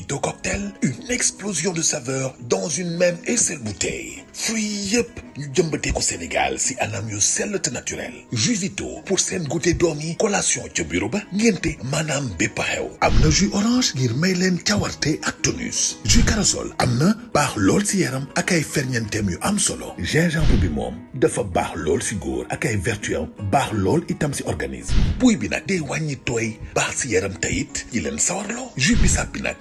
mojito cocktail, une explosion de saveurs dans une même et seule bouteille. Fruits yëpp ñu jëmbatee ko Sénégal si anam yu sell te naturel. Jus Vito pour seen goûter doom yi collation ca bureau ba ngénte maanaam bépp xew. am na jus orange ngir may leen cawarte ak tonus. jus corossol am na baax lool si yaram ak ay ferñeenteem yu am solo. gingembre bi moom dafa baax lool si góor ak ay vertus baax lool itam si organisme. buy bi nag day wàññi tooy baax si yaram tayit yi leen sawarloo. jus bisaab bi nag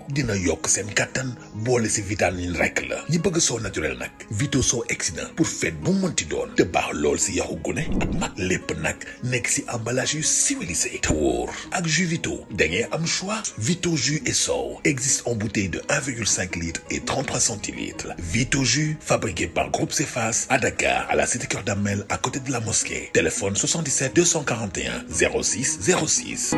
dina yokk seen kattan boole si vitamine rek la. ñi bëgg soo naturel nag Vito soo exsident pour fête bu mënti doon te baax lool si yaxu gune ak mag lépp nag nekk si emballage yu civilisé te wóor. ak jus Vito da ngeen am choix. Vito jus et sow existe en bouteille de 1,5 litres et 33 centilitres. Vito jus fabriqué par Groupe Cefas à Dakar à la cité Keur Damel à côté de la mosquée. Téléphone 77 241 06 06.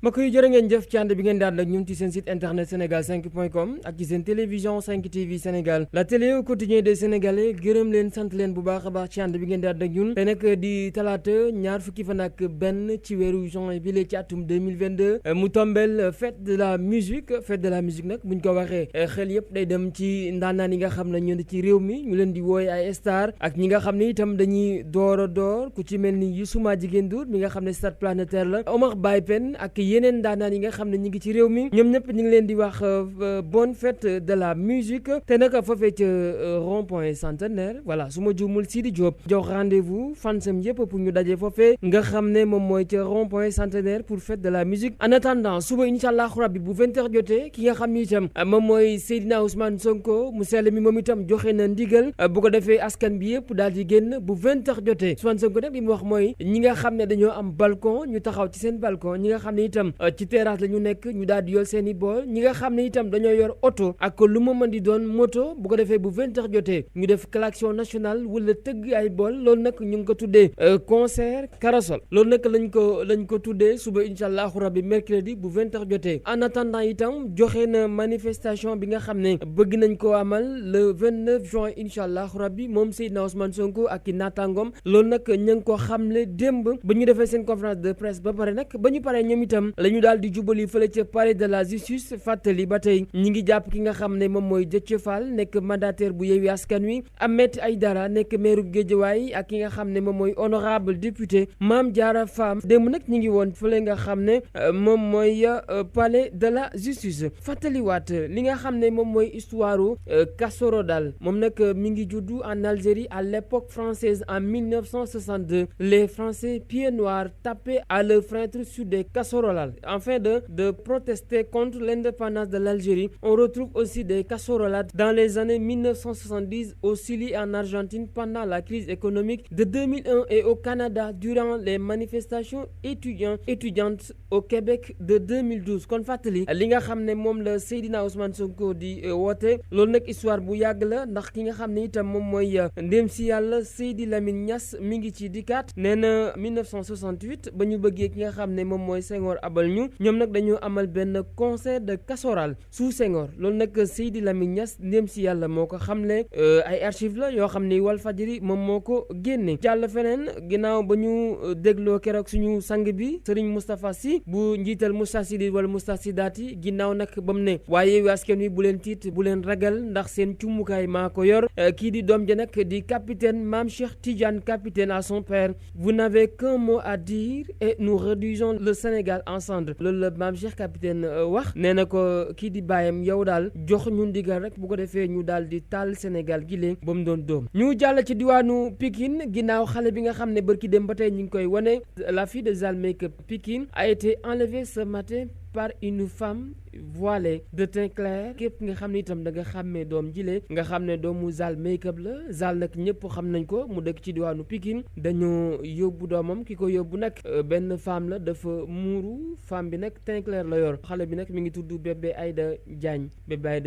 mbokk yi jërë ngeen jëf ci ànd bi ngeen daan ak ñun ci seen site internet sénégal5.com ak ci seen télévision 5 TV Sénégal la télé au quotidien des Sénégalais gërëm leen sant leen bu baax a baax ci ànd bi ngeen daan ak ñun te nag di talaata ñaar fukki fan ak benn ci weeru juin bi ci atum 2022 mu tombel fête de la musique nag buñ ko waxee xel yëpp day dem ci ndaanaan yi nga xam ne ñoo ci réew mi ñu leen di wooye ay star ak ñi nga xam ne itam dañuy door ku ci mel ni Youssouma Jigéen Ndour mi nga xam ne star planétaire la Omar Baye Pen ak yeneen daanaan yi nga xam ne ñi ngi ci réew mi ñoom ñëpp ñu ngi leen di wax bonne fête de la musique te nag foofee ca rond-point centenaire voilà su ma juumul Sidi Diop jox rendez-vous fansam yëpp pour ñu daje foofee nga xam ne moom mooy ca rond-point centenaire pour fête de la musique en attendant suba incha allah rabbi bu 20h jotee ki nga xam ni itam moom mooy Seydina Ousmane Sonko mu sell mi moom itam joxe na ndigal bu ko defee askan bi yëpp daal di génn bu 20h jotee Ousmane Sonko nag li mu wax mooy ñi nga xam ne dañoo am balcon ñu taxaw ci seen balcon ñi nga xam ne itam ci terrasse la ñu nekk ñu daal di yor seen i bool ñi nga xam ne itam dañoo yor oto ak lu mu mën di doon moto bu ko defee bu 20h jotee ñu def klaxon national wala tëgg ay bool loolu nag ñu ngi ko tuddee concert corossol loolu nag lañ ko tuddee suba incha allahu rabbi mercredi bu 20h jotee en attendant itam joxe na manifestation bi nga xam ne bëgg nañ ko amal le 29 juin incha allahu rabbi moom Seydina Ousmane Sonko ak i naataangoom loolu nag ñu ngi ko xamle démb ba ñu defee seen conférence de presse ba pare nag ba ñu paree ñoom itam la ñu daal di jubali fële ca palais de la justice fàttali ba tey ñi ngi jàpp ki nga xam ne moom mooy Déthié Fall nekk mandataire bu Yewwi Askan Wi Ahmed Aïdara nekk maire bu Guédiawaye ak ki nga xam ne moom mooy honorable député Mame Diarra Fam démb nag ñi ngi woon fële nga xam ne moom mooy palais de la justice fàttaliwaat li nga xam ne moom mooy histoire Kassorodal moom nag mi ngi juddu en Algérie à l'époque française en 1962 les Français pieds noirs tapaient à leur fenêtre sur des casseroles afin de protester contre l'indépendance de l'Algérie. On retrouve aussi des casserolades dans les années 1970 au Chili et en Argentine pendant la crise économique de 2001 et au Canada durant les manifestations étudiantes au Québec de 2012 kon fàttali li nga xam ne moom la Seydina Ousmane Sonko di woote loolu nag histoire bu yàgg la ndax ki nga xam ne itam moom mooy ndéem si yàlla Seydi Lamine Niass mi ngi ci dikkaat nee na 1968 ba ñu bëggee ki nga xam ne moom mooy Senghor abal ñu ñoom nag dañoo amal benn concert de casserole sous Senghor loolu nag Seydi Lamine Niass ndéem si yàlla moo ko xamle ay archives la yoo xam ne Walfadjri moom moo ko génne jàll feneen ginnaaw ba ñu dégloo keroog suñu sang bi Serigne Moustapha Sy bu njiital Moustarchidine wala Moustarchidaty ginnaaw nag ba mu ne waaye Yewwi Askan Wi bu leen tiit bu leen ragal ndax seen cummukaay maa ko yor kii di doom ja nag di capitaine Mame Cheikh Tidiane capitaine à son père vous n'avez qu'un mot à dire et nous réduisons le Sénégal ensemble loolu la Mame Cheikh capitaine wax nee na ko kii di bàyyam yow daal jox ñu ndigal rek bu ko defee ñu daal di taal Sénégal gi lee ba mu doon doom ñu jàll ci diwaanu Pikine ginnaaw xale bi nga xam ne bërki dem ba tey ñu ngi koy wane la fille de Zal Make-up Pikine a été enlevée ce matin par une femme voilée de teint clair képp nga xam ne itam da nga xàmmee doom jile nga xam ne doomu Zal Make-up la Zal nag ñëpp xam nañ ko mu dëkk ci diwaanu Pikine dañoo yóbbu doomam ki ko yóbbu nag benn femme la dafa muuru femme bi nag teint clair la yor xale bi nag mi ngi tudd bébé Aïda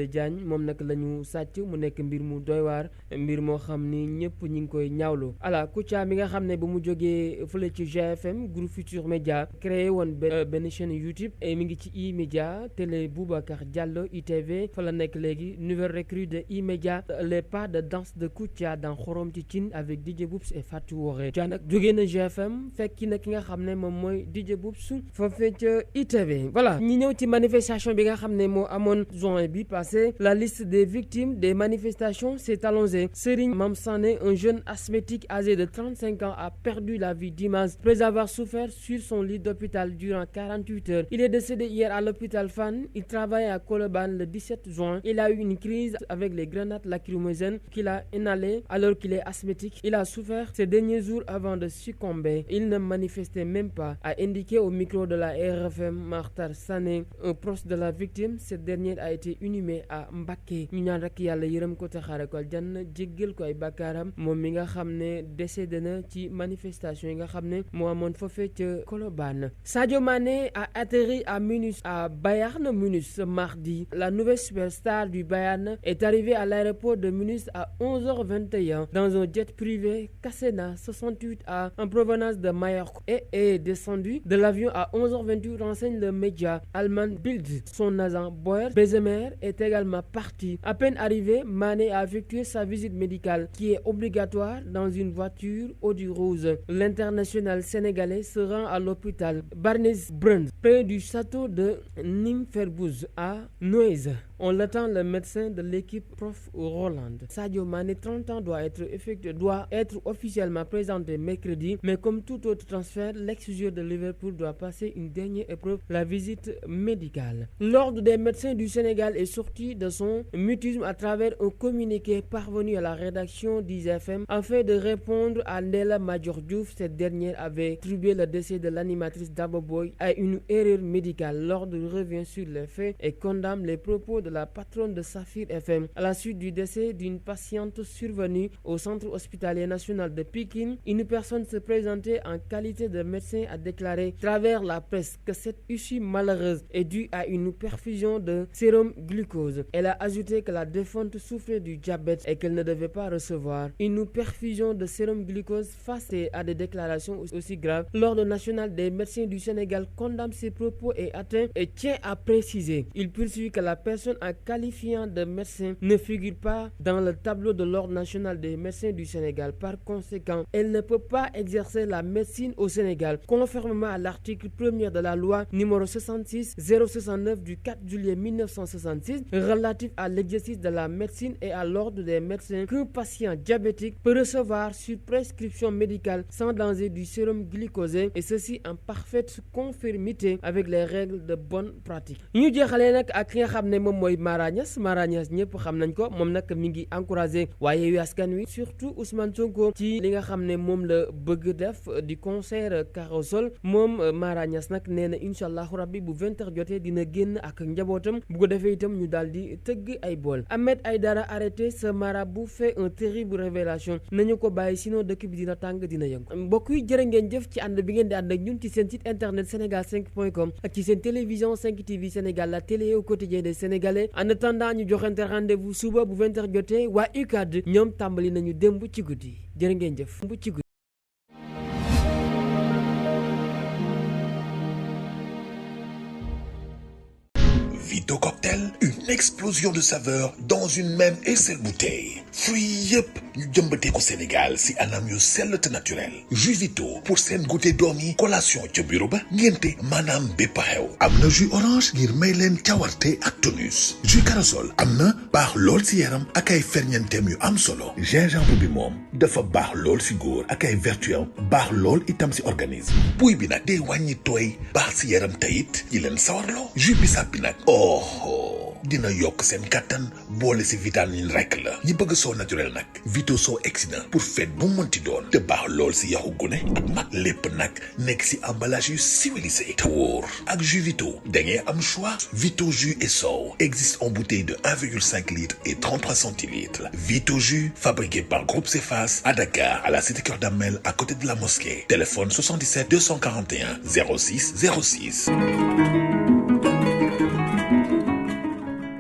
Diagne moom nag la ñu sàcc mu nekk mbir mu doy waar mbir moo xam ni ñëpp ñi ngi koy ñaawlu ala Kouthia mi nga xam ne ba mu jógee fële ci GFM groupe Futur Média créé woon benn chaîne YouTube et mi ngi ci E-Media télé Boubacar Diallo ITV fa la nekk léegi nouvelle recrue de E-Media les pas de danse de Kouthia dans Xorom ci Cin avec DJ Boubs et Fatou Woré Dia nag jógee na GFM fekki na ki nga xam ne moom mooy DJ Boubs foofee ca ITV voilà ñi ñëw ci manifestation bi nga xam ne moo amoon juin bi passé la liste des victimes des manifestations s'est allongée. Serigne Mam Sané, un jeune asthmatique âgé de 35 ans, a perdu la vie dimanche après avoir souffert sur son lit d'hôpital durant 48 heures. Il est décédé hier à l'hôpital Fann. Il travaillait à Colobane le 17 juin. Il a eu une crise avec les grenades lacrymogènes qu'il a inhalées alors qu'il est asthmatique. Il a souffert ces derniers jours avant de succomber. Il ne manifestait même pas, a indiqué au micro de la RFM Makhtar Sané, un proche de la victime. Cette dernière a été inhumée à Mbacké. ñu ñaan rek yàlla yërëm ko te xaare ko aljanna jéggal ko ay bakkaaram moom mi nga xam ne décédé na ci manifestation yi nga xam ne moo amoon foofee ca Colobane. Sadio Mané a atterri à Munich, à Bayern Munich ce mardi. La nouvelle superstar du Bayern est arrivée à l'aéroport de Munich à 11h21 dans un jet privé Cessna 68 en provenance de Majorque et est descendu de l'avion à 11h28, renseigne le média allemand Bild. Son agent Boer Bezemer est également parti. À peine arrivé, Mané a effectué sa visite médicale qui est obligatoire dans une voiture Audi rose. L'international sénégalais se rend à l'hôpital Barnes-Brunn près du château de Nimferbuz à Neuze. On l'attend, le médecin de l'équipe Prof Roland. Sadio Mané, 30 ans, doit être officiellement présenté mercredi, mais comme tout autre transfert, l'ex-joueur de Liverpool doit passer une dernière épreuve, la visite médicale. L'Ordre des médecins du Sénégal est sorti de son mutisme à travers un communiqué parvenu à la rédaction d'ISFM afin de répondre à Ndella Madior Diouf. Cette dernière avait attribué le décès de l'animatrice Daba Boy à une erreur médicale. L'Ordre revient sur les faits et condamne les propos de la patronne de Safir FM à la suite du décès d'une patiente survenue au centre hospitalier national de Pikine. Une personne se présentait en qualité de médecin a déclaré à travers la presse que cette issue malheureuse est due à une perfusion de sérum glucose. Elle a ajouté que la défunte souffrait du diabète et qu'elle ne devait pas recevoir une perfusion de sérum glucose. Face à des déclarations aussi graves, l'Ordre national des médecins du Sénégal condamne ces propos et tient à préciser. Il poursuit que la personne en qualifiant de médecin ne figure pas dans le tableau de l'Ordre national des médecins du Sénégal. Par conséquent, elle ne peut pas exercer la médecine au Sénégal, conformément à l'article 1er de la loi numéro 66-069 du 4 juillet 1966 relatif à l'exercice de la médecine et à l'ordre des médecins qu'un patient diabétique peut recevoir sur prescription médicale sans danger du sérum glucosé, et ceci en parfaite conformité avec les règles de bonne pratique. ñu jeexalee nag ak ki nga xam ne moom mooy Mara Niass ñëpp xam nañ ko, moom nag mi ngi encouragé waaye yu askan wi surtout Ousmane Sonko ci li nga xam ne moom la bëgg def di concert Carosol. Moom Mara Niass nag nee na incha allahu rabbi bu 20h jotee dina génn ak njabootam, bu ko defee itam ñu daal di tëgg ay bool. Ahmed Aïdara arrêté, ce marabout fait un terrible révélation. Nañu ko bàyyi sinon dëkk bi dina tàng dina yëngu. Mbokk yi jërë ngeen jëf ci ànd bi ngeen di ànd ak ñun ci seen site internet sénégal5.com ak ci seen télévision 5 TV Sénégal, la télé au quotidien des Sénégalais. En attendant ñu joxante rendez-vous suba bu 20h jotee. Waa UCAD ñoom tàmbali nañu démb ci guddi. Jërë ngeen jëf ci guddi. Vito Cocktail, une explosion de saveurs dans une même et seule bouteille. Fruits yëpp ñu jëmbatee ko Sénégal si anam yu sell te naturel. Jus Vito pour seen goûter doom yi, collation ca bureau ba, ngénte maanaam bépp xew. Am na jus orange ngir may leen cawarte ak tonus. Jus Carasol am na baax lool si yaram ak ay ferñeenteem yu am solo. Gingembre bi moom dafa baax lool si góor ak ay vertus baax lool itam si organisme. Buy bi nag day wàññi tooy baax si yaram tayit yi leen sawarloo. Jus bisaab bi nag dina yokk seen kattan boole si vitamine rek la. ñi bëgg soo naturel nag Vito soo exsident pour fête bu mënti doon te baax lool si yaxu gune ak mag. lépp nag nekk si emballage yu civilisé te wóor. ak jus Vito da ngeen am choix. Vito jus et sow existe en bouteille de 1,5 litres et 33 centilitres. Vito jus fabriqué par Groupe Cefas à Dakar, à la cité Keur Damel, à côté de la mosquée. Téléphone 77 241 06 06.